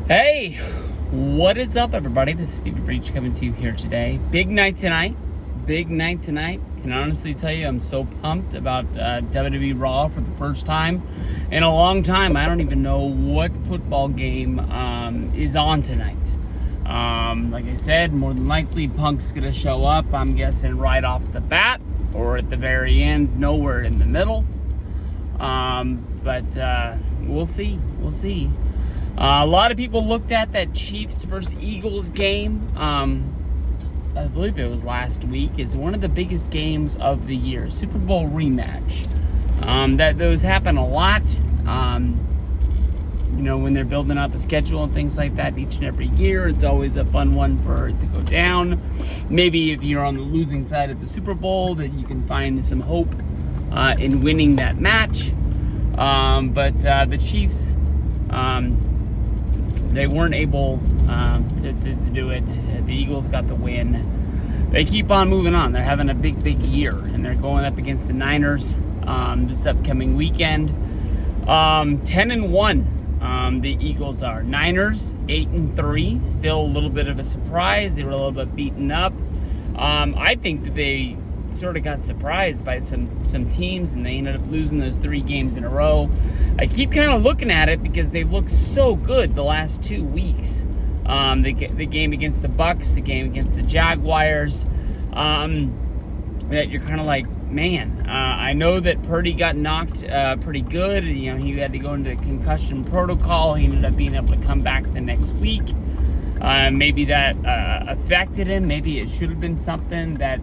Hey, what is up, everybody? This is Stevie Breach coming to you here today. Big night tonight. Big night tonight. Can honestly tell you, I'm so pumped about WWE Raw for the first time in a long time. I don't even know what football game is on tonight. Like I said, more than likely, Punk's gonna show up. I'm guessing right off the bat or at the very end, nowhere in the middle. But we'll see. We'll see. A lot of people looked at that Chiefs versus Eagles game, I believe it was last week, as one of the biggest games of the year. Super Bowl rematch. Those happen a lot, when they're building out the schedule and things like that each and every year. It's always a fun one for it to go down. Maybe if you're on the losing side of the Super Bowl, that you can find some hope in winning that match. But the Chiefs... they weren't able to do it. The Eagles got the win. They keep on moving on. They're having a big year, and they're going up against the Niners this upcoming weekend. 10-1, the Eagles are. Niners 8-3. Still a little bit of a surprise. They were a little bit beaten up. I think that they sort of got surprised by some teams, and they ended up losing those 3 games in a row. I keep kind of looking at it because they've looked so good the last 2 weeks. The game against the Bucks, the game against the Jaguars, that you're kind of like, man, I know that Purdy got knocked pretty good. He had to go into concussion protocol. He ended up being able to come back the next week. Maybe that affected him. Maybe it should have been something that,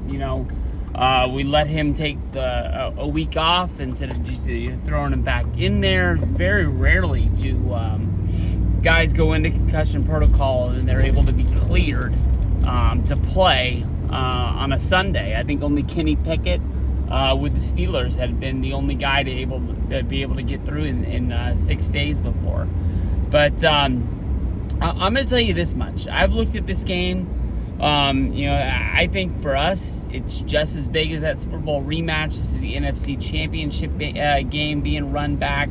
we let him take a week off instead of just throwing him back in there. Very rarely do guys go into concussion protocol and they're able to be cleared to play on a Sunday. I think only Kenny Pickett with the Steelers had been the only guy to be able to get through in 6 days before. But I'm going to tell you this much. I've looked at this game. I think for us, it's just as big as that Super Bowl rematch. This is the NFC Championship game being run back.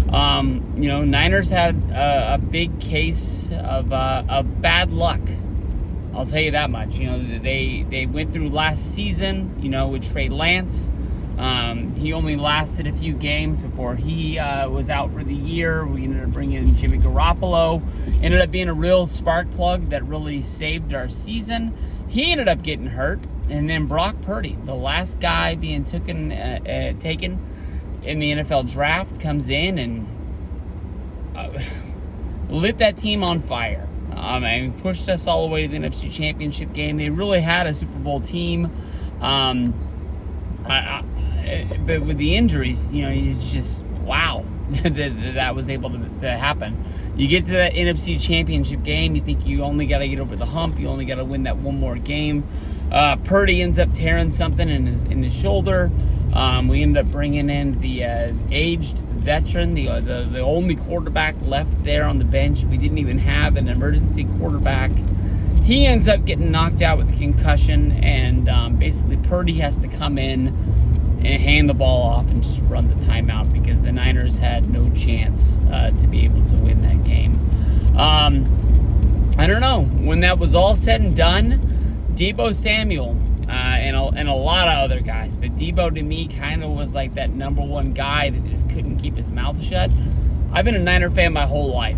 Niners had a big case of bad luck. I'll tell you that much. They went through last season, with Trey Lance. He only lasted a few games before he was out for the year. We ended up bringing in Jimmy Garoppolo. Ended up being a real spark plug that really saved our season. He ended up getting hurt. And then Brock Purdy, the last guy being taken in the NFL draft, comes in and lit that team on fire. Pushed us all the way to the NFC Championship game. They really had a Super Bowl team. But with the injuries, it's just, wow, that was able to happen. You get to that NFC Championship game, you think you only got to get over the hump, you only got to win that one more game. Purdy ends up tearing something in his shoulder. We end up bringing in the aged veteran, the only quarterback left there on the bench. We didn't even have an emergency quarterback. He ends up getting knocked out with a concussion, and basically Purdy has to come in and hand the ball off and just run the timeout because the Niners had no chance to be able to win that game. I don't know. When that was all said and done, Deebo Samuel and a lot of other guys, but Deebo to me kind of was like that number one guy that just couldn't keep his mouth shut. I've been a Niner fan my whole life.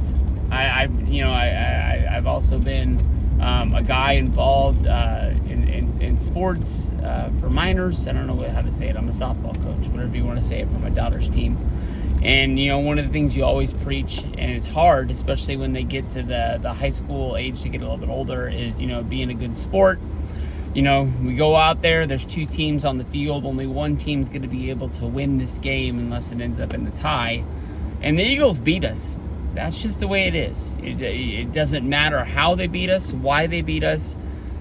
I've also been a guy involved in sports for minors. I don't know how to say it. I'm a softball coach, whatever you want to say it, for my daughter's team. And, one of the things you always preach, and it's hard, especially when they get to the high school age to get a little bit older, is, being a good sport. We go out there, there's 2 teams on the field. Only one team's going to be able to win this game unless it ends up in a tie. And the Eagles beat us. That's just the way it is. It doesn't matter how they beat us, why they beat us.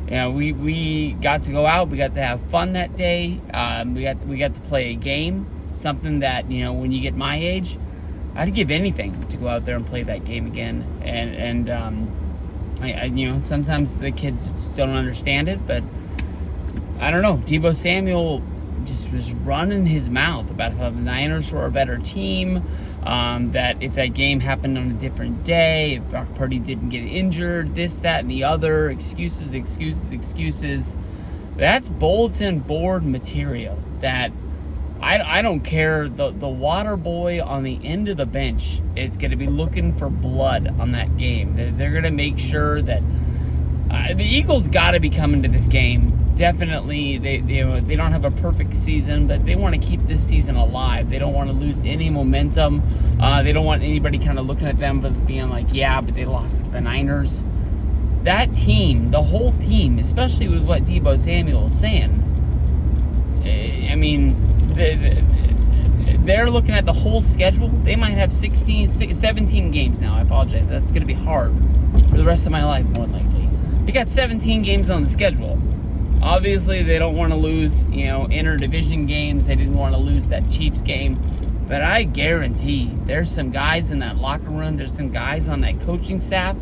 We got to go out. We got to have fun that day. We got to play a game, something that, when you get my age, I'd give anything to go out there and play that game again. And sometimes the kids just don't understand it, but I don't know. Deebo Samuel just was running his mouth about how the Niners were a better team. That if that game happened on a different day, if Brock Purdy didn't get injured, this, that, and the other, excuses. That's bulletin board material that I don't care. The water boy on the end of the bench is going to be looking for blood on that game. They're going to make sure that the Eagles got to be coming to this game. Definitely, they don't have a perfect season, but they want to keep this season alive. They don't want to lose any momentum. They don't want anybody kind of looking at them but being like, yeah, but they lost to the Niners. That team, the whole team, especially with what Deebo Samuel is saying, I mean, they're looking at the whole schedule. They might have 17 games now. I apologize. That's going to be hard for the rest of my life, more likely. They got 17 games on the schedule. Obviously, they don't want to lose, inter-division games. They didn't want to lose that Chiefs game. But I guarantee there's some guys in that locker room, there's some guys on that coaching staff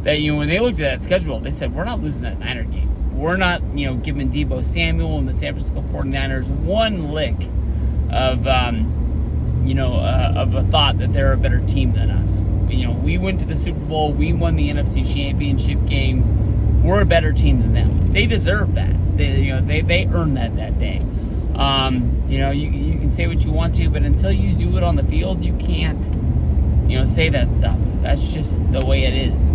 that, when they looked at that schedule, they said, we're not losing that Niner game. We're not, giving Deebo Samuel and the San Francisco 49ers one lick of, of a thought that they're a better team than us. We went to the Super Bowl. We won the NFC Championship game. We're a better team than them. They deserve that. They earned that day. You can say what you want to, but until you do it on the field, you can't, say that stuff. That's just the way it is.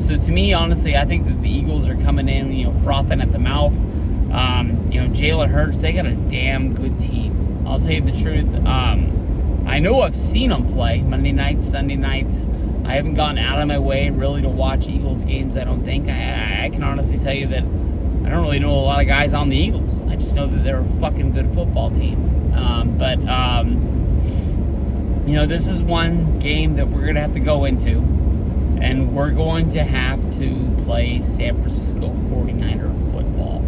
So to me, honestly, I think that the Eagles are coming in, frothing at the mouth. Jalen Hurts, they got a damn good team. I'll tell you the truth. I know I've seen them play Monday nights, Sunday nights. I haven't gone out of my way really to watch Eagles games, I don't think. I can honestly tell you that I don't really know a lot of guys on the Eagles. I just know that they're a fucking good football team. This is one game that we're going to have to go into. And we're going to have to play San Francisco 49er football.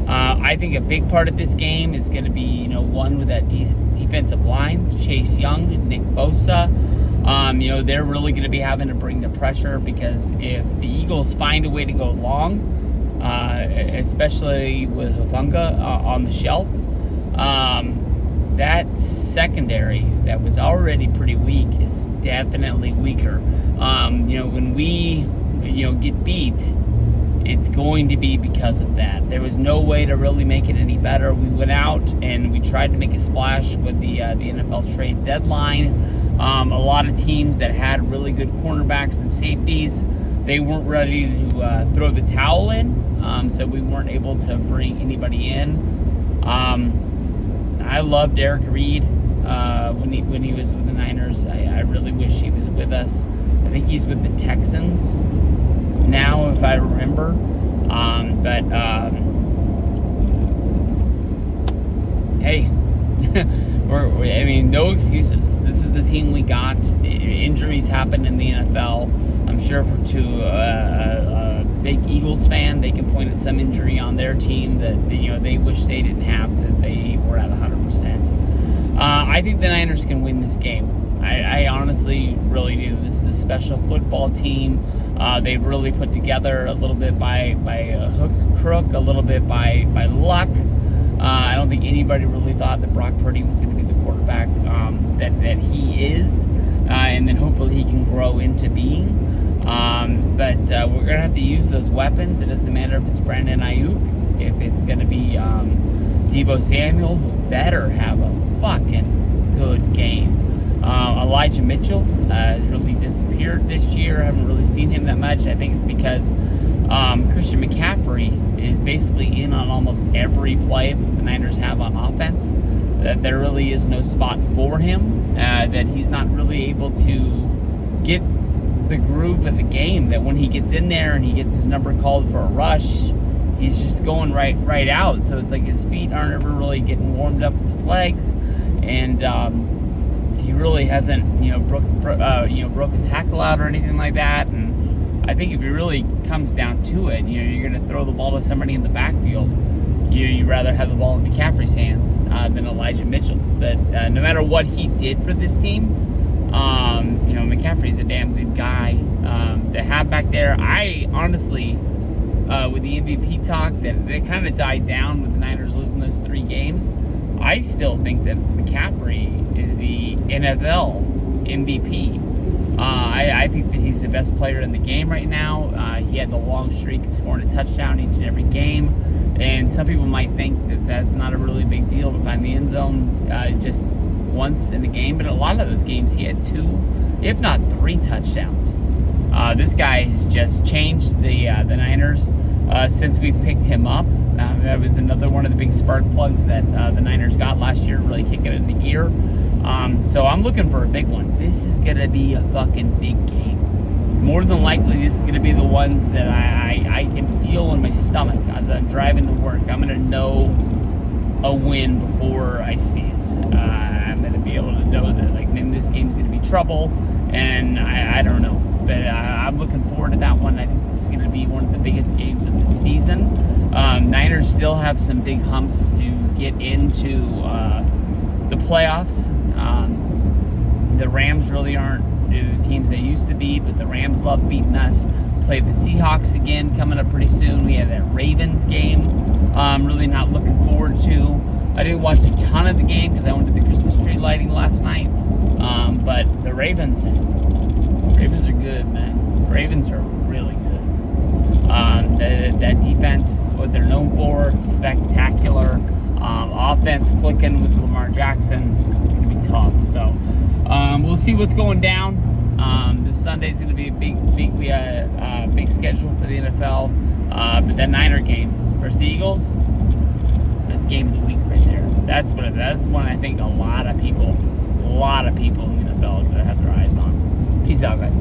I think a big part of this game is going to be, one with that defensive line, Chase Young, Nick Bosa. They're really going to be having to bring the pressure because if the Eagles find a way to go long, especially with Hufanga on the shelf, that secondary that was already pretty weak is definitely weaker. When we, get beat, it's going to be because of that. There was no way to really make it any better. We went out and we tried to make a splash with the NFL trade deadline. A lot of teams that had really good cornerbacks and safeties, they weren't ready to throw the towel in, so we weren't able to bring anybody in. I loved Eric Reed when he was with the Niners. I really wish he was with us. I think he's with the Texans now, if I remember. Hey, no excuses. This is the team we got. Injuries happen in the NFL. I'm sure to a big Eagles fan, they can point at some injury on their team that they wish they didn't have, that they were at 100%. I think the Niners can win this game. I honestly really do. This is a special football team. They've really put together a little bit by a hook or crook, a little bit by luck. I don't think anybody really thought that Brock Purdy was going to be the quarterback that he is, and then hopefully he can grow into being. But we're going to have to use those weapons. It doesn't matter if it's Brandon Ayuk, if it's going to be Deebo Samuel, who better have a fucking good game. Elijah Mitchell has really disappeared this year. I haven't really seen him that much. I think it's because Christian McCaffrey is basically in on almost every play that the Niners have on offense. That there really is no spot for him. That he's not really able to get the groove of the game. That when he gets in there and he gets his number called for a rush, he's just going right out. So it's like his feet aren't ever really getting warmed up with his legs, and he really hasn't, broken tackle out or anything like that. And I think if it really comes down to it, you're going to throw the ball to somebody in the backfield. You'd rather have the ball in McCaffrey's hands than Elijah Mitchell's. But no matter what he did for this team, McCaffrey's a damn good guy to have back there. I honestly, with the MVP talk, that kind of died down with the Niners losing those 3 games. I still think that McCaffrey is the NFL MVP. I think that he's the best player in the game right now. He had the long streak of scoring a touchdown each and every game. And some people might think that that's not a really big deal to find the end zone just once in the game. But a lot of those games, he had 2, if not 3 touchdowns. This guy has just changed the Niners since we picked him up. That was another one of the big spark plugs that the Niners got last year, really kicking it into gear. So I'm looking for a big one. This is going to be a fucking big game. More than likely, this is going to be the ones that I can feel in my stomach as I'm driving to work. I'm going to know a win before I see it. I'm going to be able to know that, like, man, this game's going to be trouble, and I don't know. But I'm looking forward to that one. I think this is going to be one of the biggest games of the season. Niners still have some big humps to get into the playoffs. The Rams really aren't the teams they used to be, but the Rams love beating us. Play the Seahawks again coming up pretty soon. We have that Ravens game. Really not looking forward to. I didn't watch a ton of the game because I went to the Christmas tree lighting last night. But the Ravens are good, man. Ravens are really good. That defense, what they're known for, spectacular. Offense clicking with Lamar Jackson, gonna be tough. So we'll see what's going down. This Sunday's gonna be a big schedule for the NFL. But that Niner game versus the Eagles, that's game of the week right there. That's one I think a lot of people in the NFL are gonna have their eyes on. Peace out, guys.